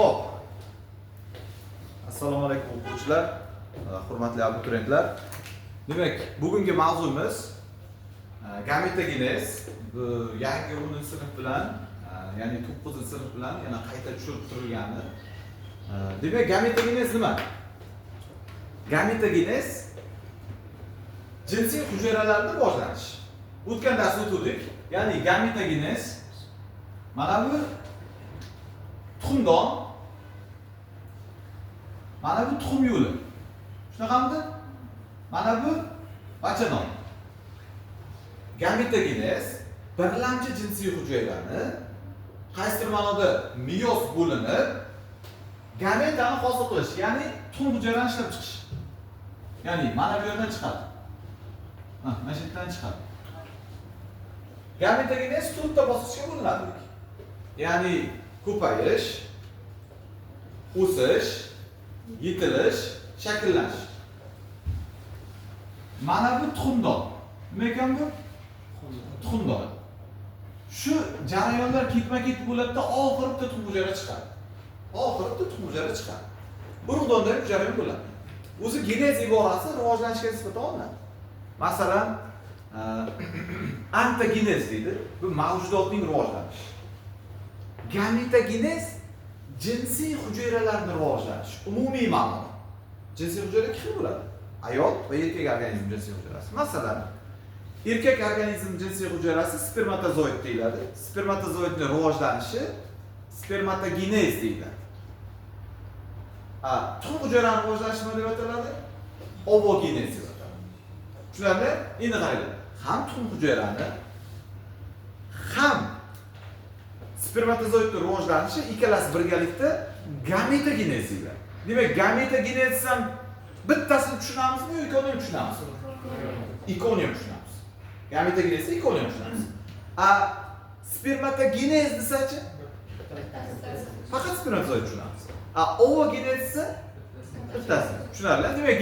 Xo'p. Assalomu alaykum o'quvchilar, hurmatli abituriyentlar. Demak, bugungi mavzumiz gametogenez. Bu yangi 10-sinf bilan, ya'ni 9-sinf bilan yana qayta tushirib turilgani. Demak, gametogenez nima? Gametogenez jinsiy hujayralarning rivojlanishi. O'tgan darsda o'tdik. Ya'ni gametogenez mana bu tuxumdon, mana bu tuxum yo'li. Shunaqami? Mana bu bachanon. Gametogenez birlamchi jinsiy hujayralarni qaysidir ma'noda meyoz bo'linib gametani hosil qilish, ya'ni tuxum hujayrani ishlab chiqish. Ya'ni mana bu yerdan chiqadi. Mana shu yerdan chiqadi. Gametogenez to'rtta bosqichga bo'linadi. Ya'ni ko'payish, o'sish, yetilish, shakllanish. Mana bu tuxumdon. Nima ekan bu? Tuxumdon. Shu jarayonlar ketma-ket bo'ladi-da, oxirida tuxum hujayra chiqadi. Oxirida tuxum hujayra chiqadi. Urug'donda jarayon bo'ladi. O'zi genez iborasi rivojlanishga nisbatan olinadi. Masalan, ontogenez deydi. Bu mavjudotning rivojlanishi. Gametogenez jinsiy hujayralarning rivojlanishi. Umumiy ma'noda. Jinsiy hujayra ikki xil bo'ladi. Ayol va erkak organizm jinsiy hujayrasi. Masalan, erkak organizm jinsiy hujayrasi spermatozoid deyiladi. Spermatozoidning rivojlanishi spermatogenez deyiladi. Tuxum hujayrasining rivojlanishi nima deb ataladi? Ovogenez deb ataladi. Tushunarli? Endi qaranglar. Ham tuxum hujayrani, ham spermatozoidning rivojlanishi ikkalasi birgalikda gametogenez deyiladi. Demak, gametogenez ham bittasini tushunamizmi yoki ikkovini tushunamizmi? Ikkovini tushunamiz. Gametogenezni ikkovini tushunamiz. Spermatogenez desachi? Faqat spermatozoid tushunamiz. Ovogenez esa bittasi. Tushunarli? Demak,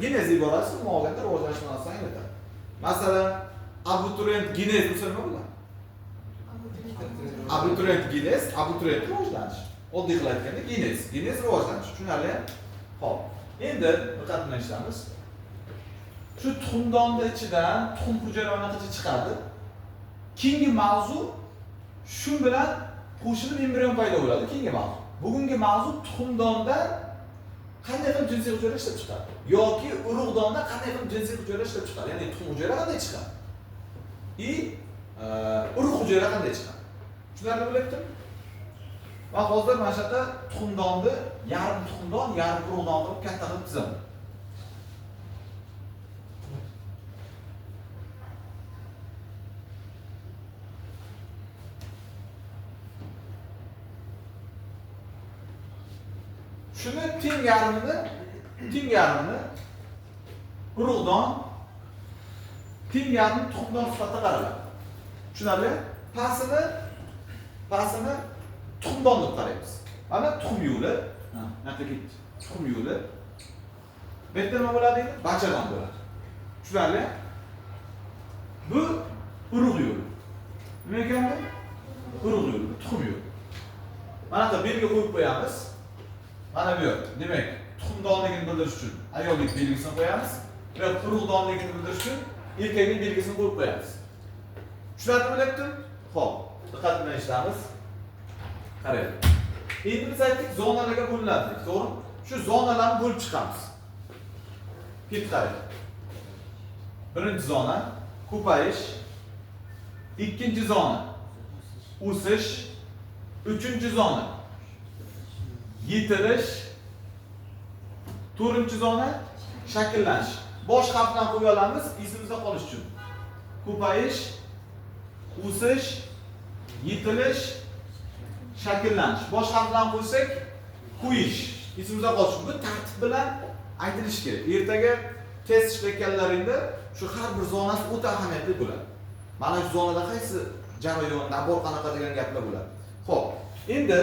genez iborasi muolada rivojlanish ma'nosini anglatadi. Masalan, abituriyent genez desa nima bo'ladi? Abituriyent genez, abituriyent rivojlanish. Oddiy qilib aytganda genez rivojlanish. Tushunarli? Xo'p. Endi diqqat bilan ishlaymiz. Shu tuxumdonni ichidan tuxum hujayralari qancha chiqadi? Keyingi mavzu shu bilan qo'shilib embrion paydo bo'ladi. Keyingi mavzu. Bugungi mavzu tuxumdonda qanday qilib jinsiy hujayra ishlab chiqadi yoki urug'donda qanday qilib jinsiy hujayra ishlab chiqadi. Ya'ni tuxum hujayra qanday chiqadi? Urug' hujayra qanday chiqadi? Tushunarli bo'lyaptimi? Va hozir mana shu yerda tuxumdonni yarim tuxumdon, yarim urug'don qilib katta qilib chizaman. Shuni teng yarimini urug'don, teng yarimini tuxumdon sifatida qaraladi. Tushunarli? Pasini tuxumdon deb qaraymiz. Mana tuxum yo'li, tuxum yo'li. Bu yerda nima bo'ladi? Bachanon bo'ladi. Tushunarli? Bu urug' yo'li. Nima ekan bu? Urug' yo'li, tuxum yo'li. Mana bu belgi qo'yib qo'yamiz. Mana bu yer. Demak, tuxumdonligini bildirish uchun ayollik belgisini qo'yamiz va urug'donligini bildirish uchun erkaklik belgisini qo'yib qo'yamiz. Tushunarli bo'lyaptimi? Xo'p, diqqat bilan ishlaymiz. Qarang. Endi biz aytdik zonalarga bo'linadi, to'g'rimi? Shu zonalarni bo'lib chiqamiz. Bitta qarang. Birinchi zona ko'payish, ikkinchi zona o'sish, uchinchi zona yetilish, to'rtinchi zona shakllanish. Bosh harf bilan qo'ya olamiz, esimizda qolish uchun. Ko'payish, o'sish, yetilish, shakllanish. Bosh harf bilan qo'ysak, qo'yish. Esimizda qolish uchun. Bu tartib bilan aytilishi kerak. Ertaga test ishlayotganlaringda shu har bir zonasi o'ta ahamiyatli bo'ladi. Mana shu zonada qaysi jarayon, nabor qanaqa degan gaplar bo'ladi. Xo'p, endi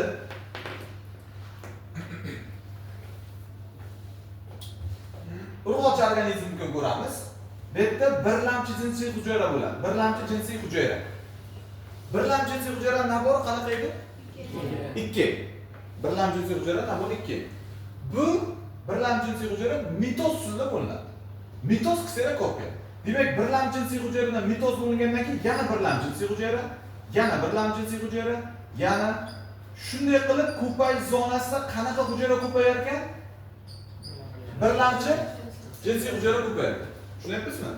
urug'chi organizmni ko'ramiz. Bu yerda birlamchi jinsiy hujayra bo'ladi. Birlamchi jinsiy hujayra. Birlamchi jinsiy hujayra nabori qanaqa edi? 2. birlam jinsiy hujayra nabor 2. Bu birlam jinsiy hujayra mitoz usulida bo'linadi. Mitoz ksera kopiya. Demak, birlam jinsiy hujayradan mitoz bo'lingandan keyin yana birlam jinsiy hujayra, yana birlam jinsiy hujayra, yana shunday qilib ko'payish zonasida qanaqa hujayra ko'payar ekan? Birlamchi jinsiy hujayra ko'payadi. Tushunyapsizmi?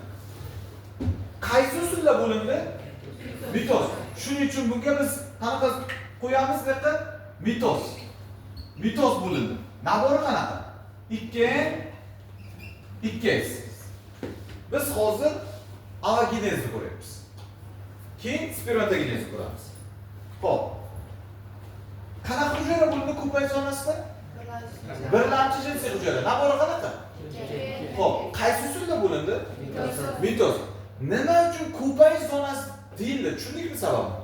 Qaysi usulda bo'lindi? Mitoz. Shuning uchun bunga biz qanaqa qo'yamiz deb mitoz. Mitoz bo'lindi. Nabori qanaqa? 2s. Biz hozir alogenezni ko'ryapmiz. Keyin spermatogenezni ko'ramiz. Xo'p. Qanaqa hujayra bo'lindi ko'payish zonasida? Birlamchi jinsiy hujayra. Nabori qanaqa? Xo'p, qaysi usulda bo'lindi? Mitoz. Nima uchun ko'payish zonasi deyildi? Tushundingmi sababini?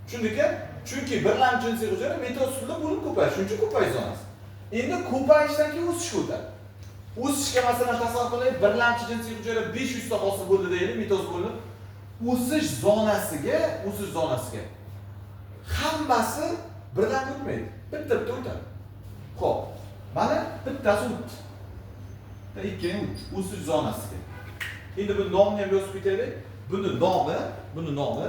Tushundingmi? Chunki birlamchi jinsiy hujayra mitoz usulida bo'lib ko'payish, shuning uchun ko'payish zonasi. Endi ko'payishdan keyin o'sishga o'tadi. O'sishga masalan tasavvur qilaylik, birlamchi jinsiy hujayra 500 ta hosil bo'ldi deylik, mitoz bo'linib, o'sish zonasiga hammasi birdan o'tmaydi. Bitta o'tadi. Xo'p, mana bittasi o'tdi. Ikkini o'tdi, o'sish zonasiga. Endi bu nomni ham yozib ketaylik. Buni nomi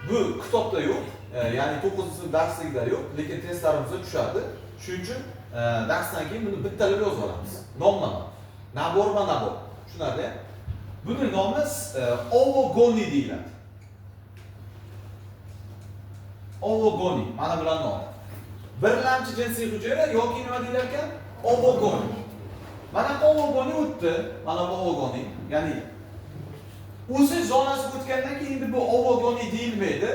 bu kitobda yo'q, ya'ni 9-sinf darsligida yo'q, lekin testlarimizda tushadi. Shuning uchun darsdan keyin buni bittalab yozib olamiz. Nomlama. Nabor. Tushunarli? Buni nomi ovogoni deyiladi. Ovogoni, mana bular nomi. Birlamchi jinsiy hujayra yoki nima deyilar ekan? Ovogoni. Mana ovogoni o'tdi, mana bu ovogoni, ya'ni o'sish zonasi o'tgandan keyin endi bu ovogoni deyilmaydi.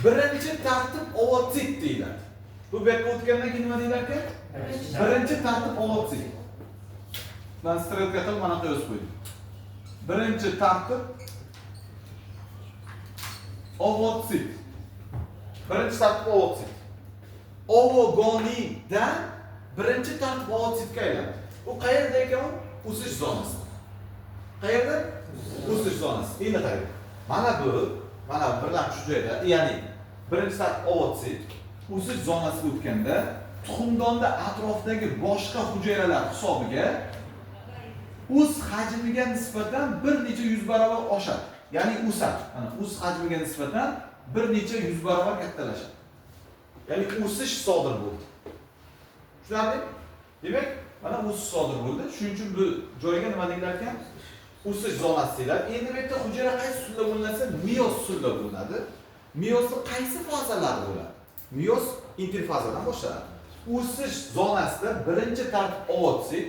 Birinchi tartib ovotsit deyiladi. Bu yerga o'tgandan keyin nima deyiladi ekan? Birinchi tartib ovotsit. Ben strelka qilib mana yozib qo'ydim. Birinchi tartib ovotsit. Birinchi tartib ovotsit. Ovogonidan birinchi tartib ovotsitga aylandi. Bu qayerda ekan? O'sish zonasi. Qayerda? O'sish zonasi. Endi qarang. Mana birlamchi hujayra, ya'ni birinchi tartib ovotsit o'sish zonasiga o'tganda tuxumdonda atrofdagi boshqa hujayralar hisobiga o'z hajmiga nisbatan bir necha yuz barobar oshadi. Ya'ni o'sadi. Mana o'z hajmiga nisbatan bir necha yuz barobar kattalashadi. Ya'ni o'sish sodir bo'ldi. Tushunarli? Demak, mana o'sish sodir bo'ldi. Shuning uchun bu joyga nima deyilar ekan? O'sish zonasi deyiladi. Endi bu yerda hujayra qaysi usulda bo'linsa, meyoz usulida bo'linadi. Meyozning qaysi fazalari bo'ladi? Meyoz interfazadan boshlanadi. O'sish zonasida birinchi tartib ovotsit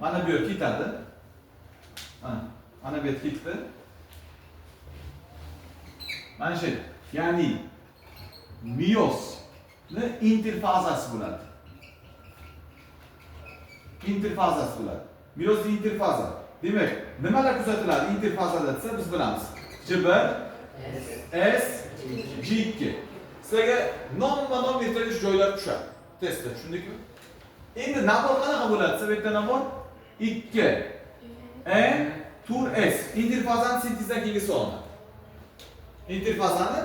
mana bu yerga ketadi. Mana bu yerga ketdi. Mana shu, ya'ni meyozning interfazasi bo'ladi. Meyozning interfaza. Demak, nimalar kuzatiladi interfazada desa biz bilamiz. J1, S, J2. Sizlarga nomma-nom ertalish joylar tushadi. Testda tushundingmi? Endi nabor qanaqa bo'ladi? Sizlar bu yerda nabor 2 N tur S. Interfazani sintezdan keyingi olinadi. Interfazani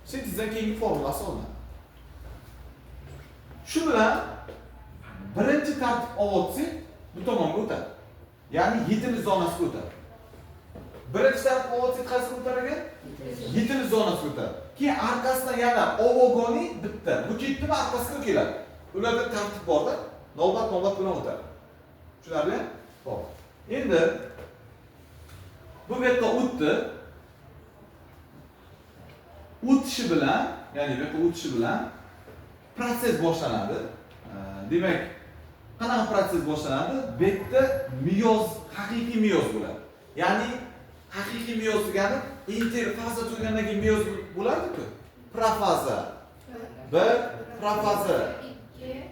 sintezdan keyingi formulasi olinadi. Shu bilan birinchi tartib ovotsit bu tomonga o'tadi. Ya'ni yetimiz zonasiga o'tadi. Birinchi tartib ovotsit qaysiga o'tar ekan? Yetimiz zonasiga o'tadi. Keyin arkasidan yana ovogoni bitta. Bu ketdimi arkasiga keladi. Ularda tartib borda, navbat bilan o'tadi. Tushunarli? Xo'p. Endi bu yerda o'tdi. O'tishi bilan proses boshlanadi. Demak, qanaqa proses boshlanadi? Bu yerda meyoz, haqiqiy meyoz bo'ladi. Ya'ni haqiqiy meyoz degani interfaza tugagandan keyin meyoz bo'ladi-ku. Profaza 1, profaza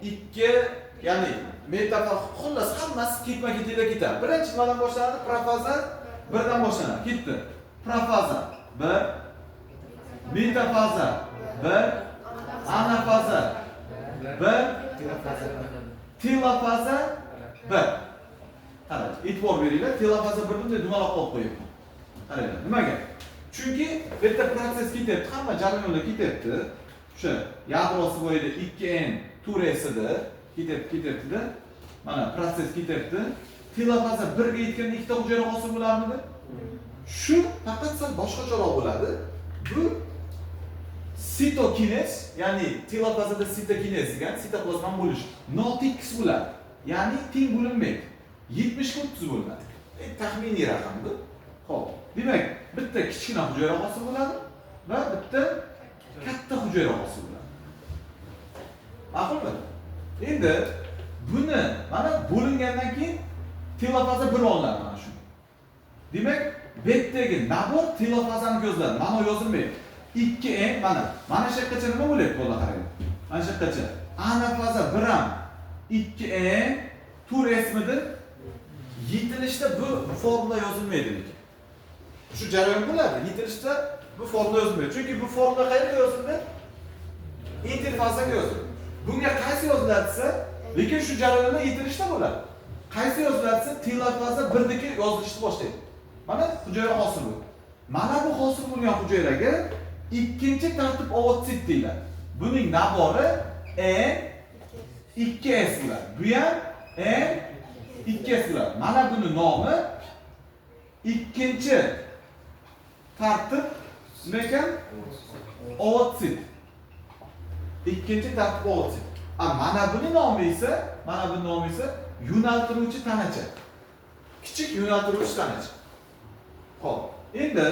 2, ya'ni metafaza, xullas hammasi ketma-ketida ketadi. Birinchi nimadan boshlanadi? Profaza 1 dan boshlanadi. Ketdi. Profaza 1, metafaza 1, anafaza 1, telofaza 1. Qarang, e'tibor beringlar. Telofaza 1 bunday dumalab qo'yib qo'yibman. Qaranglar, nimaga? Chunki bu yerda proses ketyapti, hamma jarayonlar ketyapti. O'sha yadrosi bo'yida 2n turesida ketyapti-da. Mana proses ketyapti. Telofaza 1 ga yetganda ikkita hujayra hosil bo'larmidi? Shu faqat sal boshqacharoq bo'ladi. Bu sitokinez, ya'ni telofazada sitokinez degan sitoplazma bo'lish notekis bo'ladi. Ya'ni teng bo'linmaydi. 70 ga 30 bo'linadi. Taxminiy raqam bu. Xo'p, demak, bitta kichkina hujayra hosil bo'ladi va bitta katta hujayra hosil bo'ladi. Ma'qulmi? Endi buni mana bo'lingandan keyin telofaza bir olinadi mana shu. Demak, bu yerdagi nabor telofazani ko'zladi. Mana yozilmaydi. 2n mana shu yergacha nima bo'lyapti? Qo'lga qarang. Mana shu yergacha anafaza 1 ham 2n turesmidir? Yetilishda bu formula yozilmaydi lekin. Shu jarayon bo'ladi. Yetilishda bu formula yozilmaydi. Chunki bu formula qayerga yozildi? Interfazaga yozildi. Bunga qaysi yoziladi desa, lekin shu jarayonda yetilishda bo'ladi. Qaysi yoziladi desa, telofaza 1 dagi yozilishni boshlaydi. Mana hujayra hosil bo'ldi. Mana bu hosil bo'lgan hujayraga ikkinchi tartib ovotsit deyiladi. Buning nabori N2S bo'ladi. Bu ham N2S bo'ladi. Mana buni nomi ikkinchi tartib nima ekan? Ovotsit. Ikkinchi tartib ovotsit. Mana buni nomi esa, yo'naltiruvchi tanacha. Kichik yo'naltiruvchi tanacha. Xo'p, endi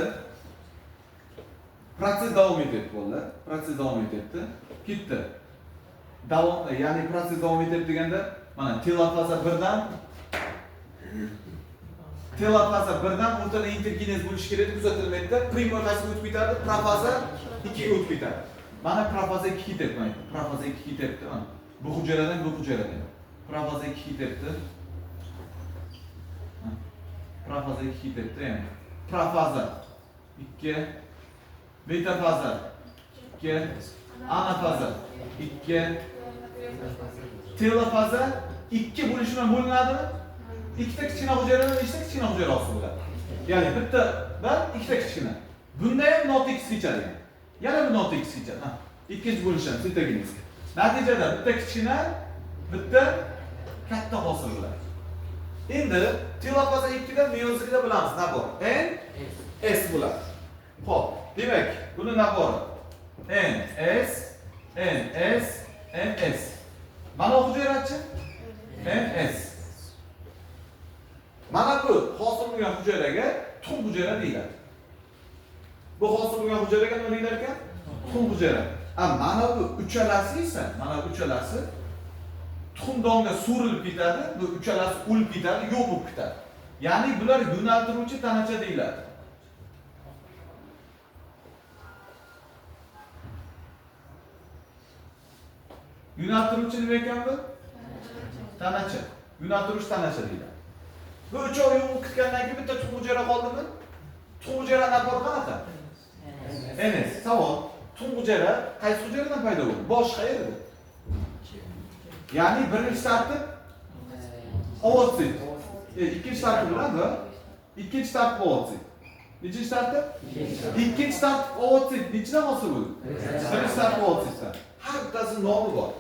proses davom etyapti bolalar. Proses davom etyapti. Ketdi. Ya'ni proses davom etyapti deganda, mana telofaza 1dan o'rtada interkinez bo'lishi kerak, kuzatilmaydi. Primor qaysi o'tib ketadi? Profaza 2 ga o'tib ketadi. Mana profaza 2 ketyapti, mana. Profaza 2 ketyapti, mana. Bu hujayradan bu hujayraga. Profaza 2 ketyapti. Profaza 2 ketyapti, ya'ni. Profaza 2, metafaza 2, anafaza 2, telofaza 2 bo'lishi bilan bo'linadimi? Ikkita kichkina hujayradan ikkita kichkina hujayra hosil bo'ladi. Ya'ni bittadan ikkita kichkina. Bunda ham notekis kechadi. Yana bu notekis kechadi. Ikkinchi bo'lishdan sitokinez. Natijada bitta kichkina, bitta katta hosil bo'ladi. Endi telofaza 2 dan meyozida bilamiz nabor. N S bo'ladi. Xo'p, demak, buni nabori N S N S N S. Mana hujayrachi N S. Mana bu hosil bo'lgan hujayraga tuxum hujayra deyiladi. Bu hosil bo'lgan hujayraga nima deyilar ekan? Tuxum hujayra. Mana bu uchalasi esa, mana uchalasi tuxumdonga surilib ketadi, bu uchalasi o'lib ketadi, yo'q bo'lib ketadi. Ya'ni bular yo'naltiruvchi tanacha deyiladi. Yo'naltiruvchi nima ekan bu? Tanacha. Yo'naltiruvchi tanacha deyiladi. Bu uchoq yo'q bo'lib ketgandan keyin bitta tuxum hujayra qoldimi? Tuxum hujayra nabori qanaqa? Emas, savol. Tuxum hujayra qaysi hujayradan paydo bo'ldi? Boshqa edi. Ya'ni birinchi tartib ovotsit. Ikkinchi tartib bo'ladi. Ikkinchi tartib ovotsit. Nechinchi tartib? Ikkinchi tartib ovotsit nechidan hosil bo'ldi? Birinchi tartib ovotsitdan. Har bittasi nomi bor.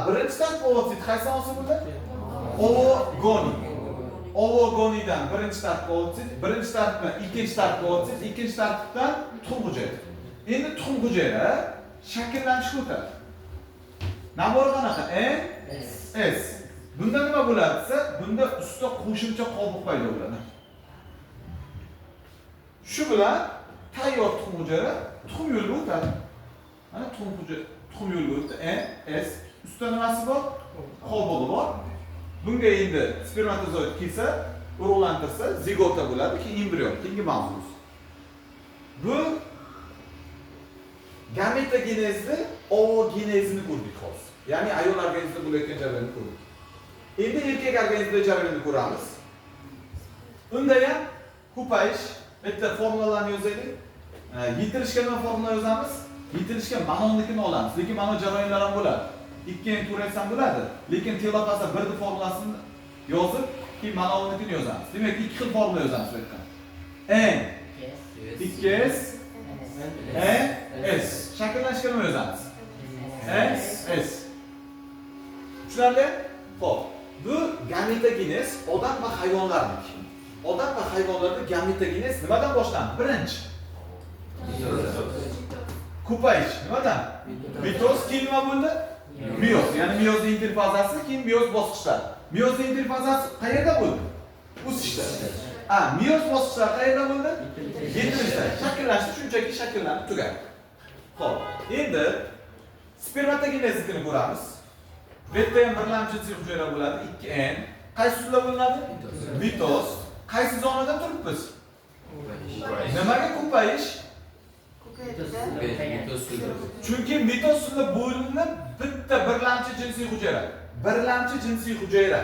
Birinchi tartib ovotsit qaysidan hosil bo'ldi? Ovogoni. Ovogonidan birinchi tartib ovotsit, birinchi tartibdan ikkinchi tartib ovotsit, ikkinchi tartibdan tuxum hujayra. Endi tuxum hujayra shakllanishga o'tadi. Nabori qanaqa? S. Bunda nima bo'ladi desa, bunda ustida qo'shimcha qobiq paydo bo'ladi. Shu bilan tayyor tuxum hujayra tuxum yo'lga o'tadi. Mana tuxum yo'lga o'tdi. S. Ustida nimasi bor? Qobig'i bor. Bunga endi spermatozoid kelsa, urug'lantirsa, zigota bo'ladi, keyin embrion, keyingi mavzu. Bu gametogenezda ovogenezini ko'rdik hozir. Ya'ni ayol organizmida bo'layotgan jarayonni ko'rdik. Endi erkak organizmida jarayonni ko'ramiz. Unda ham ko'payish, bitta formulalarni yozaylik. Yetilishga nima formula yozamiz? Yetilishga manonnikini olamiz. Lekin mana jarayonlar ham bo'ladi. 2n tures ham bo'ladi. Lekin telofaza 1 ni formulasini yozib, keyin manonnikini yozamiz. Demak, ikki xil formula yozamiz bu yerda. N 2s S shakllanishga nima yozamiz? S. Tushunarli? Xo'p, bu gametogenes odam va hayvonlarniki. Odam va hayvonlarda gametogenes nimadan boshlandi? Birinchi ko'payish nimadan? Mitoz, keyin nima bo'ldi? Meyoz, ya'ni meyoz interfazasi, keyin meyoz bosqichlari. Meyoz interfazasi qayerda bo'ldi? O'sishda. Meyoz bosqichlari qayerda bo'ldi? Yetilishda. Shakllanishda shunchaki shakllanib tugadi. Xo'p, endi spermatogenezini ko'ramiz. Bu yerda ham birlamchi jinsiy hujayra bo'ladi, 2N. Qaysi usulda bo'linadi? Mitoz. Qaysi zonadan turibmiz? Nimaga ko'payish? Chunki mitoz usulida bo'linib bitta birlamchi jinsiy hujayra. Birlamchi jinsiy hujayra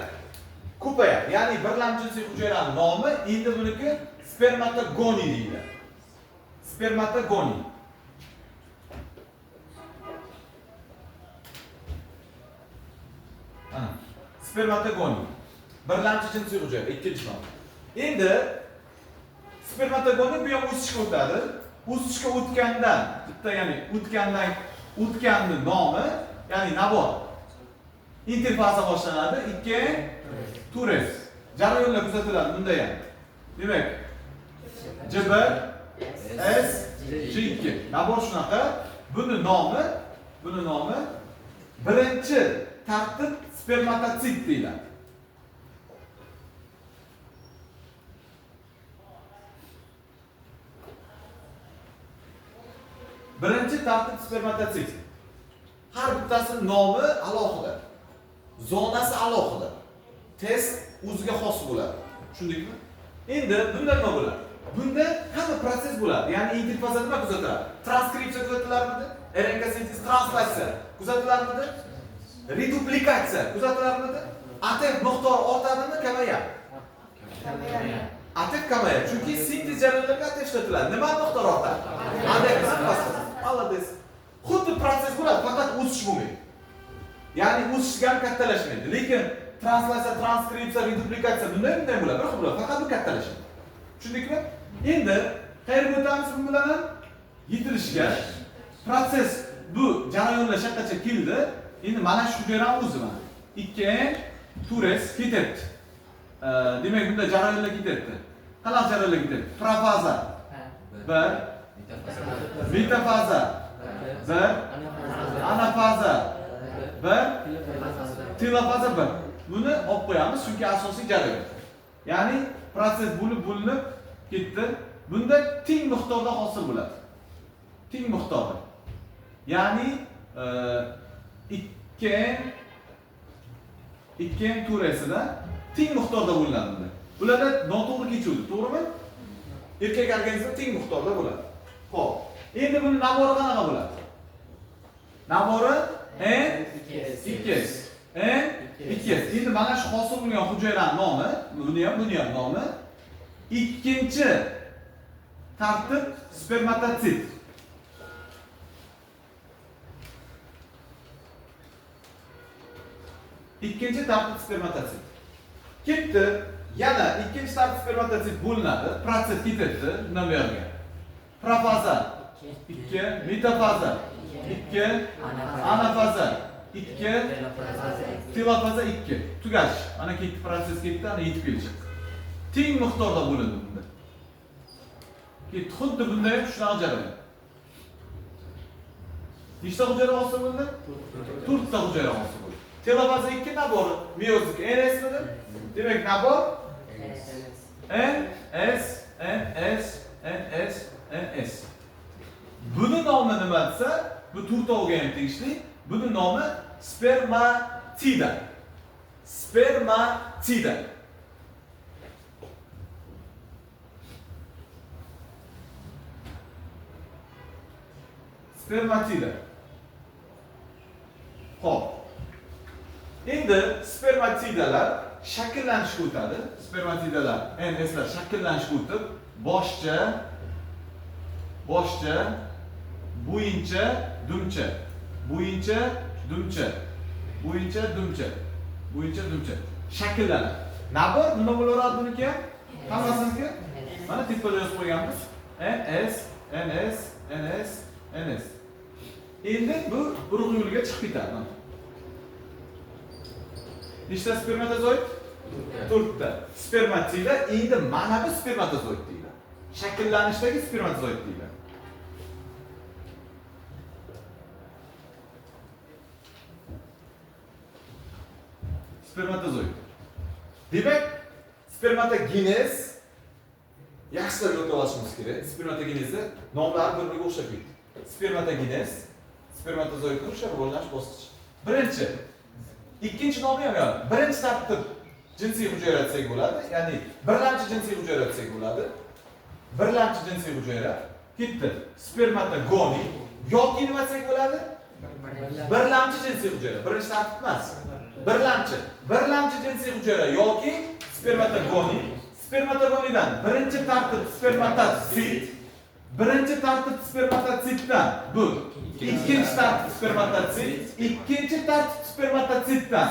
ko'payadi. Ya'ni birlamchi jinsiy hujayraning nomi endi buniki spermatogoni deydi. Spermatogoni. Spermatogoni. Birlamchi jinsiy hujayra, ikkinchi nom. Endi spermatogoni bu ham o'sishga o'tadi. O'sishga o'tgandan, bitta ya'ni o'tganning nomi, ya'ni nabot interfaza boshlanadi. 2 Tures. Jarayonlar kuzatiladi bunda ham. Demak, J1 S J2. Nabot shunaqa. Buni nomi birinchi tartib spermatotsit deyiladi. Birinchi tartib spermatotsit. Har bittasining nomi alohida. Zonasi alohida. Test o'ziga xos bo'ladi. Tushundingmi? Endi bunda nima bo'ladi? Bunda hamma proses bo'ladi. Ya'ni interfaza nima kuzatiladi? Transkripsiya kuzatilarmidi? RNK sintez translatsiya kuzatilarmidi? Reduplikatsiya kuzatilarmidi? ATF miqdori ortadimi, kamayadi? ATF kamayadi. Chunki sintez jarayonlariga ATF ishlatiladi. Nima miqdori ortadi? ATF pastladi. Молодец. Xuddi proses bo'ladi, faqat o'sish bo'lmaydi. Ya'ni o'sishgan kattalashmaydi. Lekin translatsiya, transkripsiya, reduplikatsiya bunday bo'ladi, bir xil bo'ladi. Faqat bu kattalashadi. Tushundingmi? Endi qayerga o'tamiz bu bilan? Yetilishga. Proses bu jarayonlar shaqacha keldi. Endi mana shu hujayraning o'zi mana. 2N Tures ketyapti. Demak, bunda jarayonlar ketyapti. Qanaqa jarayonlar ketyapti? Profaza. 1 metafaza 1 anafaza 1 telofaza 1. Buni olib qo'yamiz chunki asosiy jarayon. Ya'ni proses bo'linib ketdi. Bunda teng miqdorda hosil bo'ladi. Teng miqdorda. Ya'ni 2N turesida teng miqdorda bo'linadi bunda. Bularda noto'g'ri kechuvdi, to'g'rimi? Erkak organizmda teng miqdorda bo'ladi. Xo'p, endi buni nabori qanaqa bo'ladi? Nabori N2S. N2S. Endi mana shu hosil bo'lgan hujayraning nomi, buni ham nomi ikkinchi tartib spermatotsit. Ikkinchi tartib spermatotsit. Ketdi. Yana ikkinchi tartib spermatotsit bo'linadi. Proses ketadi bundan buyog'iga. Profaza 2, metafaza 2, anafaza 2, telofaza 2. Tugash. Mana ketdi, proses ketdi, ana yetib kelish. Teng miqdorda bo'lindi bunda. Ketdi, xuddi bunda ham shunaqa jarayon. Nechta hujayra hosil bo'ldi? 4 ta hujayra hosil bo'ldi. Telofaza 2 nabori, meyozik NS midi? Demak, nabor NS. Buni nomi nima desa, bu to'rtovga ham tegishli. Buni nomi spermatida. Spermatida. Spermatida. Xo'p. Endi spermatidalar shakllanishga o'tadi. Spermatidalar, NSlar shakllanishga o'tib, boshcha, bo'yincha, dumcha, bo'yincha, dumcha, bo'yincha, dumcha, bo'yincha, dumcha shakllanadi. Nabor nima bo'laveradi buniki ham? Hammasiniki mana tepada yozib qo'yganmiz. NS. Endi bu urug' yo'liga chiqib ketadi. Nechta spermatozoid? 4 ta. Spermatida endi mana bu spermatozoid deydi. Shakllanishdagi spermatozoid deydi. Spermatozoid. Demak, spermatogenez yaxshilab yodlab olishimiz kerak. Spermatogenezda nomlari bir-biriga o'xshab ketdi. Spermatogenez, spermatozoidning o'sha rivojlanish bosqichi. Birinchi, ikkinchi nomi ham yo'q. Birinchi tartib jinsiy hujayra desak bo'ladi. Ya'ni birlamchi jinsiy hujayra desak bo'ladi. Birlamchi jinsiy hujayra ketdi. Spermatogoni yoki nima desak bo'ladi? Birlamchi jinsiy hujayra. Birinchi tartib emas. Birlamchi jinsiy hujayra yoki spermatogoni. Spermatogonidan birinchi tartib spermatotsit. Birinchi tartib spermatotitdan bu. İkinci tartib spermatotsit, ikkinchi tartib spermatotsitdan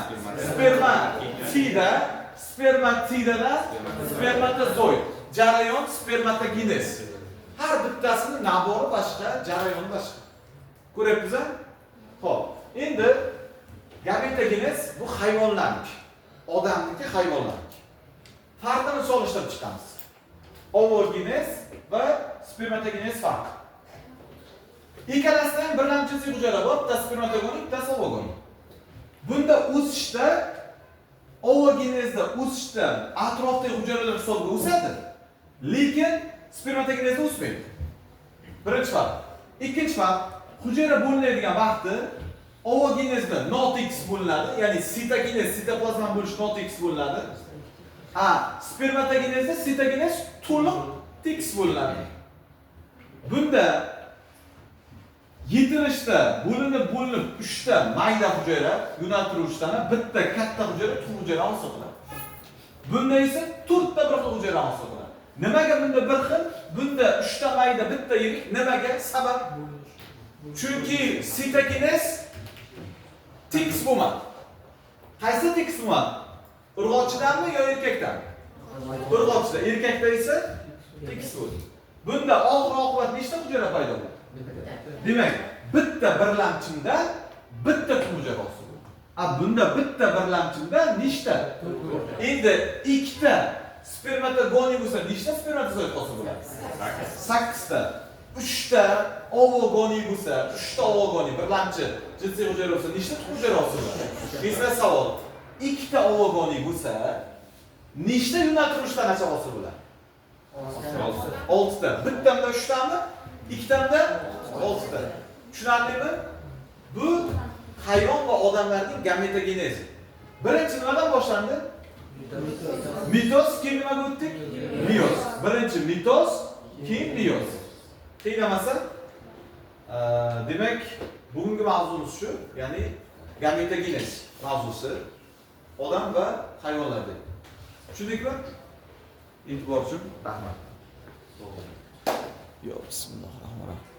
spermatida spermatozoid. Jarayon spermatogenez. Har bittasini nabori boshqa, jarayoni boshqa. Ko'ryapsizmi? Xo'p. Endi gametogenez bu hayvonlarniki. Odamniki hayvonlarniki. Farqini solishtirib chiqamiz. Ovogenez va spermatogenez farqi. Ikkalasidan birlamchi jinsiy hujayra bor, bittasi spermatogoni, bittasi ovogoni. Bunda o'sishda ovogenezda o'sishda atrofdagi hujayralar hisobiga o'sadi, lekin spermatogenezda o'smaydi. Birinchi farq. Ikkinchi farq, hujayra bo'linadigan vaqti ovogenezda not-X bo'linadi, ya'ni sitogenez, sitoplazma bo'lish not-X bo'linadi. Spermatogenezda sitogenez to'liq X bo'linadi. Bunda yetilishda bo'linib 3 ta mayda hujayra yo'naltiruvchidan bitta katta hujayra tub hujayra hisoblanadi. Bunda esa 4 ta bir xil hujayra hisoblanadi. Nimaga bunda bir xil? Bunda 3 ta mayda bitta yirik. Nimaga? Sabab. Chunki sitogenez X bo'lmadi. Qaysi X bo'lmadi? Urg'ochidanmi yo erkakdanmi? Urg'ochida. Erkakda esa X bo'ldi. Bunda oxir-oqibat nechta hujayra paydo bo'ldi? Demak, bitta birlamchimdan bitta hujayra hosil bo'ldi. Bunda bitta birlamchimdan nechta? Endi ikkita spermatogoni bo'lsa, nechta spermatozoid hosil bo'ladi? 8 ta. 3 ta ovogoni bo'lsa, 3 ta ovogoni birlamchi jinsiy hujayra bo'lsa, nechta hujayra hosil bo'ladi? Bizda savol. 2 ta ovogoni bo'lsa, nechta yo'naltirishdan hosil bo'ladi? 6 ta. Bittamda 3 tami? Ikkitamda 6 ta. Tushunarlimi? Bu hayvon va odamlarning gametogenezi. Birinchi nimadan boshlandi? Mitoz, keyin nimaga o'tdik? Meyoz. Birinchi mitoz, keyin meyoz. Qiynamasa, demak, bugungi mavzumiz shu, ya'ni gametogenez mavzusi odam va hayvonlarda. Tushundingmi? E'tibor uchun rahmat. Yo, bismillahirrohmanirrohim.